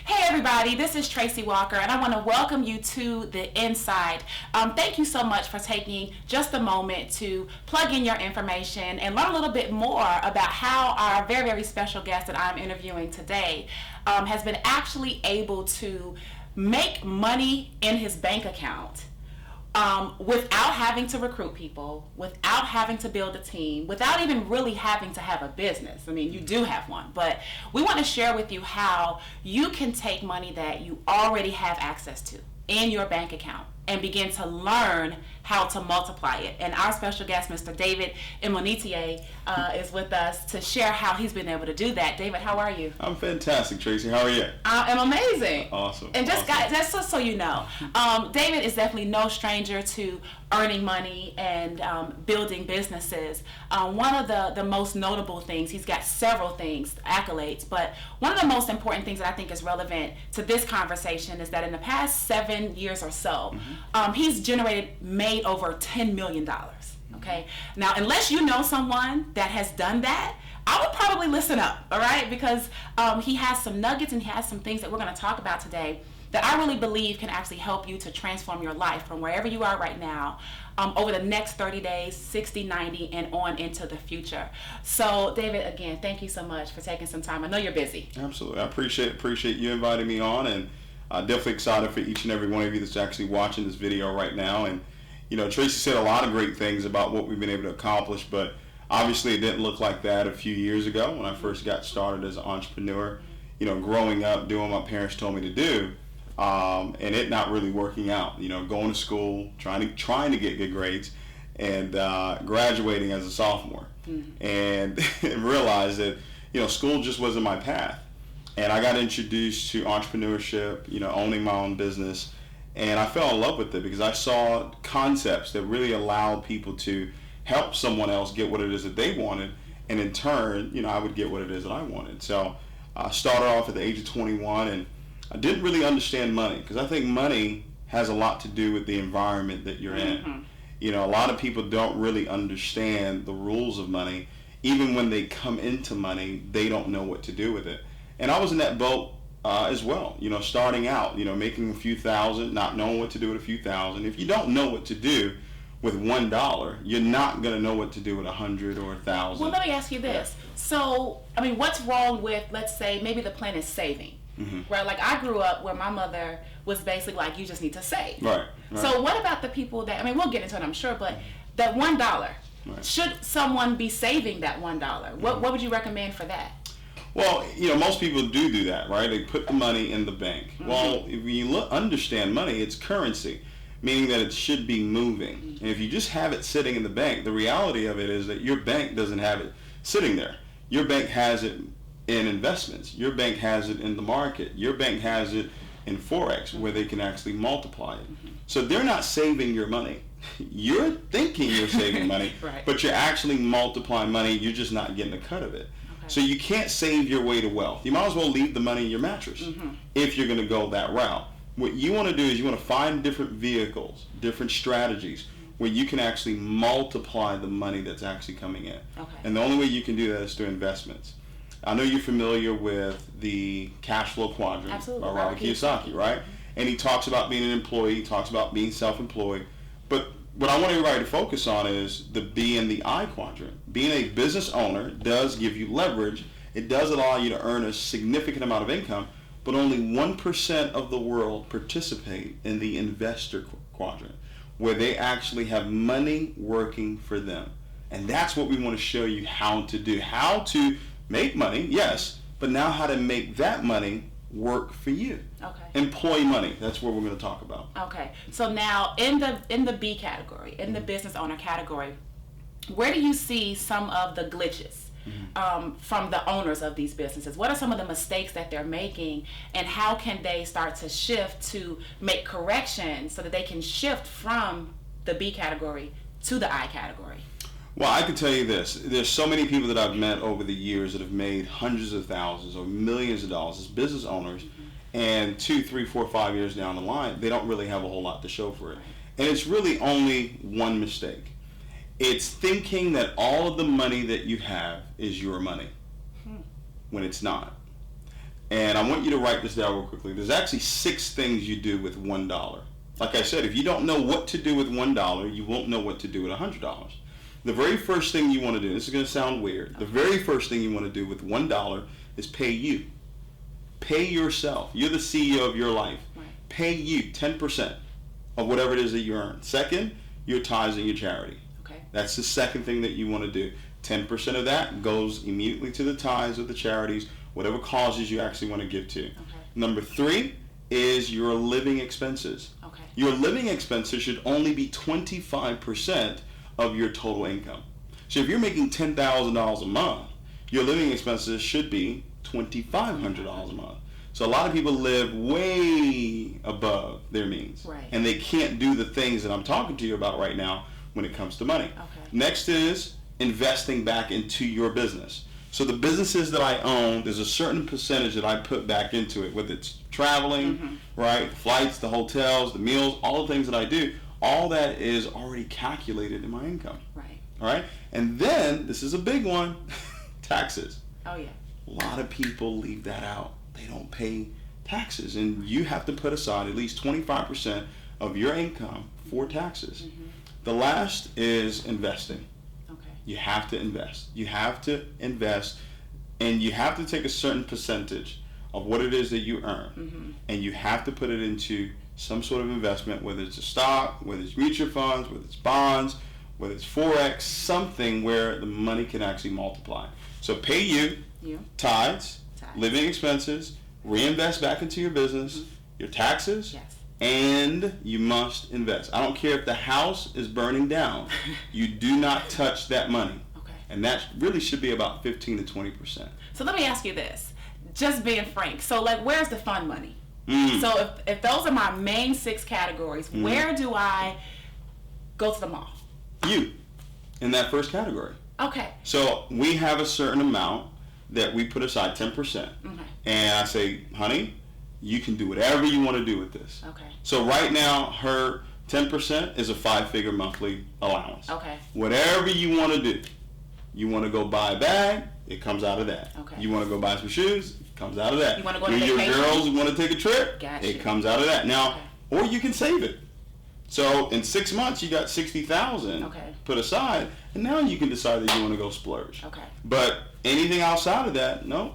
Hey everybody, this is Tracey Walker and I want to welcome you to The Inside. Thank you so much for taking just a moment to plug in your information and learn a little bit more about how our very, very special guest that I'm interviewing today has been actually able to make money in his bank account without having to recruit people, without having to build a team, without even really having to have a business. I mean, you do have one, but we want to share with you how you can take money that you already have access to in your bank account and begin to learn how to multiply it. And our special guest, Mr. David Imonitie, is with us to share how he's been able to do that. David, how are you? I'm fantastic, Tracy. How are you? I am amazing. Awesome. And just awesome. just so you know, David is definitely no stranger to earning money and building businesses. One of the most notable things, he's got several things, accolades, but one of the most important things that I think is relevant to this conversation is that in the past 7 years or so, he's made over $10 million. Okay. Now, unless you know someone that has done that, I would probably listen up, all right? Because he has some nuggets and he has some things that we're going to talk about today that I really believe can actually help you to transform your life from wherever you are right now over the next 30 days, 60, 90, and on into the future. So, David, again, thank you so much for taking some time. I know you're busy. Absolutely. I appreciate you inviting me on, and definitely excited for each and every one of you that's actually watching this video right now. And, you know, Tracy said a lot of great things about what we've been able to accomplish, but obviously it didn't look like that a few years ago when I first got started as an entrepreneur. You know, growing up, doing what my parents told me to do, and it not really working out. You know, going to school, trying to get good grades, and graduating as a sophomore, and realized that, you know, school just wasn't my path. And I got introduced to entrepreneurship, you know, owning my own business, and I fell in love with it because I saw concepts that really allowed people to help someone else get what it is that they wanted, and in turn, you know, I would get what it is that I wanted. So I started off at the age of 21, and I didn't really understand money because I think money has a lot to do with the environment that you're in. You know, a lot of people don't really understand the rules of money. Even when they come into money, they don't know what to do with it. And I was in that boat as well, you know, starting out, you know, making a few thousand, not knowing what to do with a few thousand. If you don't know what to do with $1, you're not going to know what to do with 100 or 1,000. Well, let me ask you this. So, I mean, what's wrong with, let's say, maybe the plan is saving, right? Like I grew up where my mother was basically like, you just need to save. Right. So what about the people that, I mean, we'll get into it, I'm sure, but that $1, should someone be saving that $1? What would you recommend for that? Well, you know, most people do that, right? They put the money in the bank. Well, if you understand money, it's currency, meaning that it should be moving. And if you just have it sitting in the bank, the reality of it is that your bank doesn't have it sitting there. Your bank has it in investments. Your bank has it in the market. Your bank has it in forex, where they can actually multiply it. So they're not saving your money. You're thinking you're saving money, Right. but you're actually multiplying money. You're just not getting a cut of it. So you can't save your way to wealth. You might as well leave the money in your mattress if you're going to go that route. What you want to do is you want to find different vehicles, different strategies where you can actually multiply the money that's actually coming in. And the only way you can do that is through investments. I know you're familiar with the cash flow quadrant by Robert Kiyosaki, right? And he talks about being an employee, he talks about being self-employed. But what I want everybody to focus on is the B and the I quadrant. Being a business owner does give you leverage. It does allow you to earn a significant amount of income, but only 1% of the world participate in the investor quadrant, where they actually have money working for them. And that's what we want to show you how to do. How to make money, yes, but now how to make that money work for you. Employee money, that's what we're going to talk about. So now in the B category, in the business owner category, where do you see some of the glitches from the owners of these businesses? What are some of the mistakes that they're making, and how can they start to shift to make corrections so that they can shift from the B category to the I category? Well, I can tell you this. There's so many people that I've met over the years that have made hundreds of thousands or millions of dollars as business owners, and 2, 3, 4, 5 years down the line, they don't really have a whole lot to show for it. And it's really only one mistake. It's thinking that all of the money that you have is your money when it's not. And I want you to write this down real quickly. There's actually 6 things you do with $1. Like I said, if you don't know what to do with $1, you won't know what to do with $100. The very first thing you want to do, this is going to sound weird, the very first thing you want to do with $1 is pay you. Pay yourself. You're the CEO of your life. Right. Pay you 10% of whatever it is that you earn. Second, your tithes and your charity. Okay. That's the second thing that you want to do. 10% of that goes immediately to the tithes or the charities, whatever causes you actually want to give to. Okay. Number 3 is your living expenses. Okay. Your living expenses should only be 25% of your total income. So if you're making $10,000 a month, your living expenses should be $2,500 a month. So a lot of people live way above their means. Right. And they can't do the things that I'm talking to you about right now when it comes to money. Okay. Next is investing back into your business. So the businesses that I own, there's a certain percentage that I put back into it, whether it's traveling, right, flights, the hotels, the meals, all the things that I do, all that is already calculated in my income. Right. All right? And then, this is a big one, taxes. Oh, yeah. A lot of people leave that out. They don't pay taxes. And you have to put aside at least 25% of your income for taxes. The last is investing. You have to invest. You have to invest, and you have to take a certain percentage of what it is that you earn, and you have to put it into some sort of investment, whether it's a stock, whether it's mutual funds, whether it's bonds, whether it's forex, something where the money can actually multiply. So pay you, tithes, living expenses, reinvest back into your business, your taxes, and you must invest. I don't care if the house is burning down. You do not touch that money. Okay. And that really should be about 15 to 20%. So let me ask you this, just being frank. So like, where's the fun money? So if those are my main 6 categories, where do I go to the mall? You, in that first category. Okay. So we have a certain amount that we put aside, 10%. And I say, honey, you can do whatever you want to do with this. Okay. So right now, her 10% is a 5-figure monthly allowance. Okay. Whatever you want to do. You want to go buy a bag, it comes out of that. Okay. You want to go buy some shoes, it comes out of that. You want to go on Your vacation? girls want to take a trip, Gotcha. it comes out of that. Now, or you can save it. So in 6 months, you got $60,000 put aside, and now you can decide that you want to go splurge. Okay. But anything outside of that, no.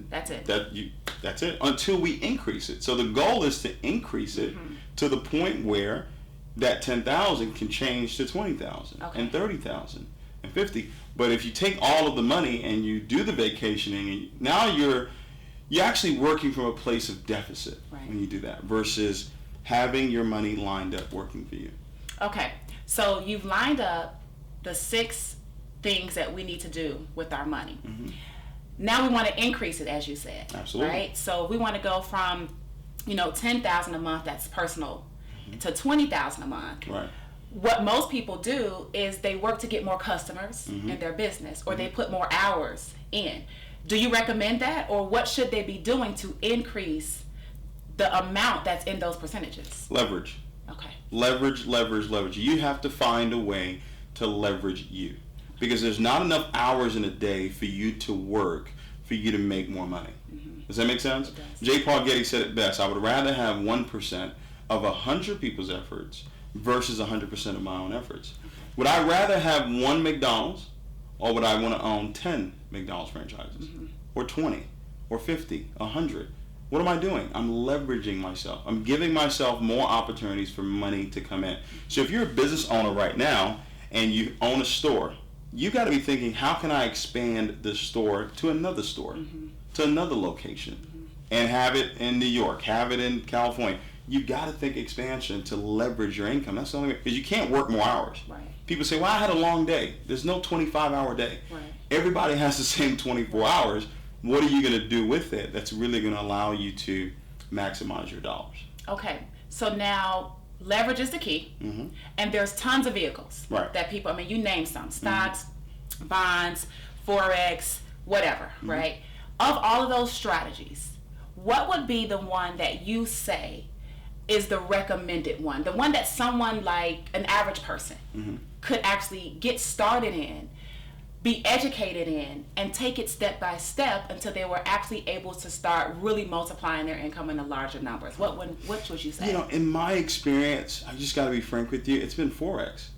That's it. That's it until we increase it. So the goal is to increase it to the point where that 10,000 can change to 20,000 and 30,000 and 50. But if you take all of the money and you do the vacationing, and now you're actually working from a place of deficit when you do that versus having your money lined up working for you. Okay, so you've lined up the 6 things that we need to do with our money. Now we want to increase it, as you said. Absolutely. Right? So we want to go from, $10,000 a month, that's personal, to $20,000 a month. Right. What most people do is they work to get more customers in their business, or they put more hours in. Do you recommend that, or what should they be doing to increase the amount that's in those percentages? Leverage. Okay. Leverage. You have to find a way to leverage you. Because there's not enough hours in a day for you to work, for you to make more money. Does that make sense? It does. J. Paul Getty said it best. I would rather have 1% of 100 people's efforts versus 100% of my own efforts. Would I rather have 1 McDonald's, or would I want to own 10 McDonald's franchises? Or 20? Or 50? 100? What am I doing? I'm leveraging myself. I'm giving myself more opportunities for money to come in. So if you're a business owner right now and you own a store, you got to be thinking, how can I expand this store to another store, to another location, and have it in New York, have it in California. You got to think expansion to leverage your income. That's the only way, because you can't work more hours. Right. People say, well, I had a long day. There's no 25-hour day. Right. Everybody has the same 24 hours. What are you going to do with it that's really going to allow you to maximize your dollars? Okay, so now leverage is the key, and there's tons of vehicles that people, you name some, stocks, bonds, forex, whatever, right? Of all of those strategies, what would be the one that you say is the recommended one, the one that someone like an average person could actually get started in, be educated in and take it step by step until they were actually able to start really multiplying their income in the larger numbers? What would you say? You know, in my experience, I just got to be frank with you, it's been forex.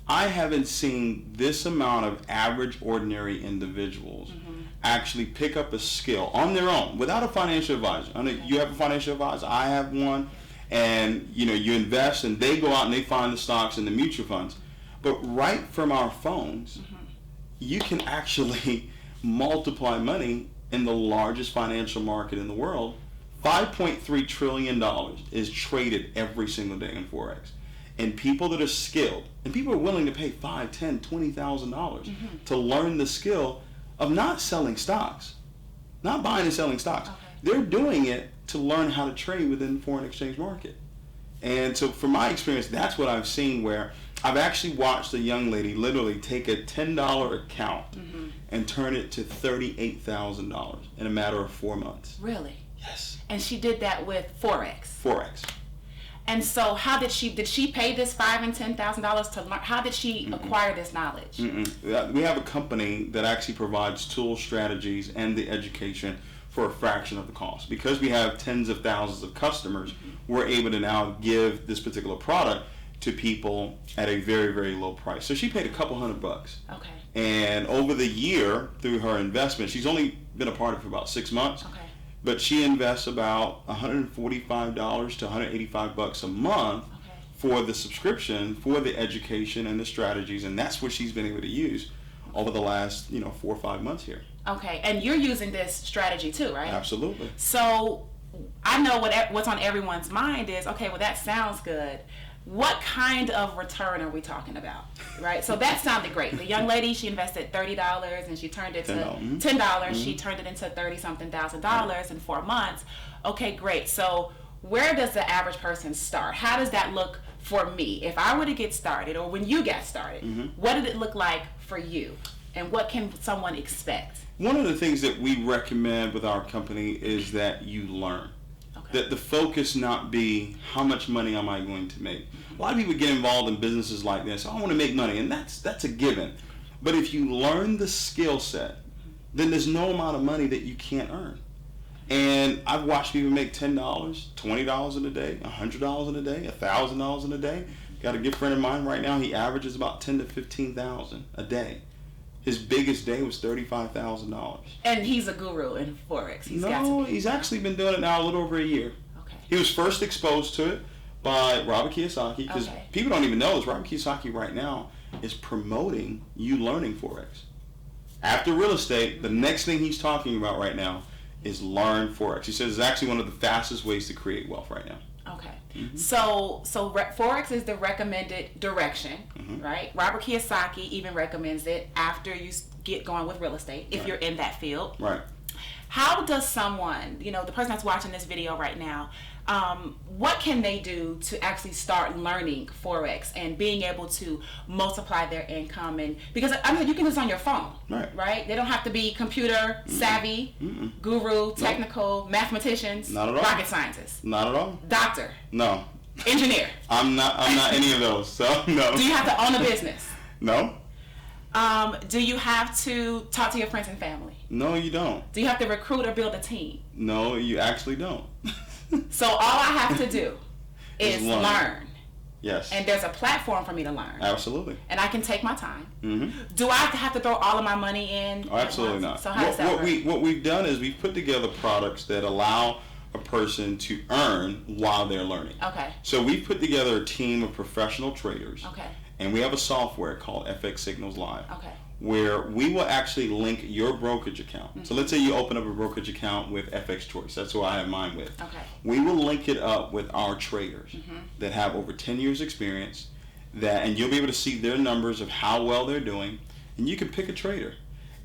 I haven't seen this amount of average, ordinary individuals actually pick up a skill on their own without a financial advisor. I know you have a financial advisor, I have one, and you know, you invest and they go out and they find the stocks and the mutual funds. But right from our phones, you can actually multiply money in the largest financial market in the world. $5.3 trillion is traded every single day in forex. And people that are skilled, and people are willing to pay $5,000, $10,000, $20,000 to learn the skill of not selling stocks, not buying and selling stocks. Okay. They're doing it to learn how to trade within the foreign exchange market. And so from my experience, that's what I've seen, where I've actually watched a young lady literally take a $10 account and turn it to $38,000 in a matter of 4 months. Really? Yes. And she did that with forex. Forex. And so, how did she pay this $5,000 and $10,000 to learn? How did she acquire this knowledge? We have a company that actually provides tools, strategies, and the education for a fraction of the cost. Because we have tens of thousands of customers, we're able to now give this particular product to people at a very, very low price. So she paid a couple $100. Okay. And over the year, through her investment, she's only been a part of it for about 6 months. Okay. But she invests about $145 to $185 a month for the subscription, for the education and the strategies, and that's what she's been able to use over the last 4 or 5 months here. Okay, and you're using this strategy too, right? Absolutely. So I know what's on everyone's mind is, okay, well, that sounds good. What kind of return are we talking about, right? So that sounded great. The young lady, she invested $30 and she turned it to $10. She turned it into $30-something thousand in 4 months. Okay, great. So where does the average person start? How does that look for me? If I were to get started, or when you got started, what did it look like for you? And what can someone expect? One of the things that we recommend with our company is that you learn. That the focus not be how much money am I going to make. A lot of people get involved in businesses like this. I want to make money, and that's a given. But if you learn the skill set, then there's no amount of money that you can't earn. And I've watched people make $10, $20 in a day, $100 in a day, $1,000 in a day. Got a good friend of mine right now. He averages about $10,000 to $15,000 a day. His biggest day was $35,000. And he's a guru in forex. He's actually been doing it now a little over a year. Okay. He was first exposed to it by Robert Kiyosaki, because people don't even know this. Robert Kiyosaki right now is promoting you learning forex. After real estate, the next thing he's talking about right now is learn forex. He says it's actually one of the fastest ways to create wealth right now. Okay. So forex is the recommended direction, right? Robert Kiyosaki even recommends it after you get going with real estate, if you're in that field. Right. How does someone, the person that's watching this video right now, what can they do to actually start learning forex and being able to multiply their income? And because you can do this on your phone, right? They don't have to be computer savvy, guru, technical, mathematicians, not at all. Rocket scientists, not at all. Doctor, no, engineer. I'm not any of those. So no. Do you have to own a business? No. Do you have to talk to your friends and family? No, you don't. Do you have to recruit or build a team? No, you actually don't. So all I have to do is learn. Yes. And there's a platform for me to learn. Absolutely. And I can take my time. Do I have to throw all of my money in? Oh, absolutely not. So how does that work? What we've done is we've put together products that allow a person to earn while they're learning. Okay. So we've put together a team of professional traders. Okay. And we have a software called FX Signals Live. Okay. Where we will actually link your brokerage account. So let's say you open up a brokerage account with FX Choice. That's who I have mine with. Okay. We will link it up with our traders that have over 10 years experience, and you'll be able to see their numbers of how well they're doing, and you can pick a trader.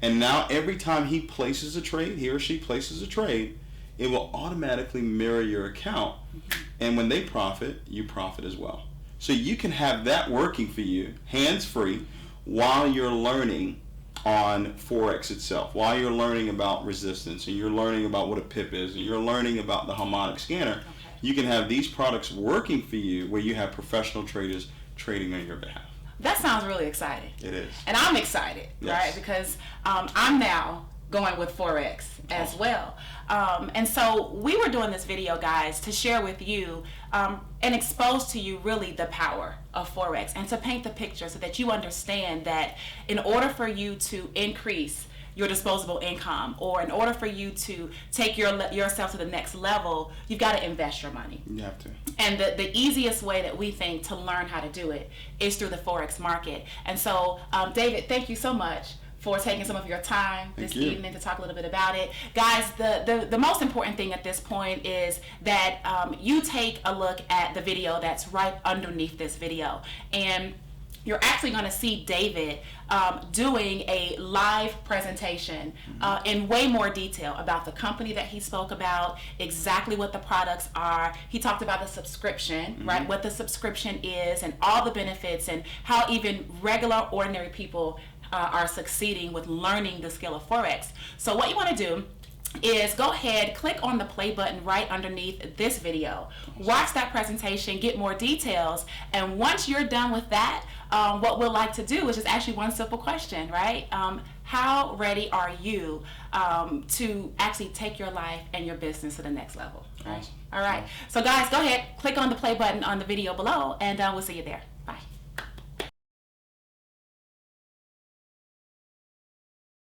And now every time he places a trade, he or she places a trade, it will automatically mirror your account. And when they profit, you profit as well. So you can have that working for you, hands-free, while you're learning on forex itself, while you're learning about resistance, and you're learning about what a pip is, and you're learning about the harmonic scanner. You can have these products working for you where you have professional traders trading on your behalf. That sounds really exciting. It is. And I'm excited, Yes. right? Because I'm now going with forex as well. And so we were doing this video, guys, to share with you and expose to you really the power of forex, and to paint the picture so that you understand that in order for you to increase your disposable income, or in order for you to take yourself to the next level, you've got to invest your money. You have to. And the easiest way that we think to learn how to do it is through the forex market. And so, David, thank you so much for taking some of your time this evening to talk a little bit about it. Guys, the most important thing at this point is that you take a look at the video that's right underneath this video. And you're actually going to see David doing a live presentation in way more detail about the company that he spoke about, exactly what the products are. He talked about the subscription, right? What the subscription is, and all the benefits, and how even regular, ordinary people are succeeding with learning the skill of forex. So what you want to do is go ahead, click on the play button right underneath this video. Watch that presentation, get more details, and once you're done with that, what we'll like to do is just ask you one simple question, right? How ready are you to actually take your life and your business to the next level? Right? Awesome. All right. So guys, go ahead, click on the play button on the video below, and we'll see you there.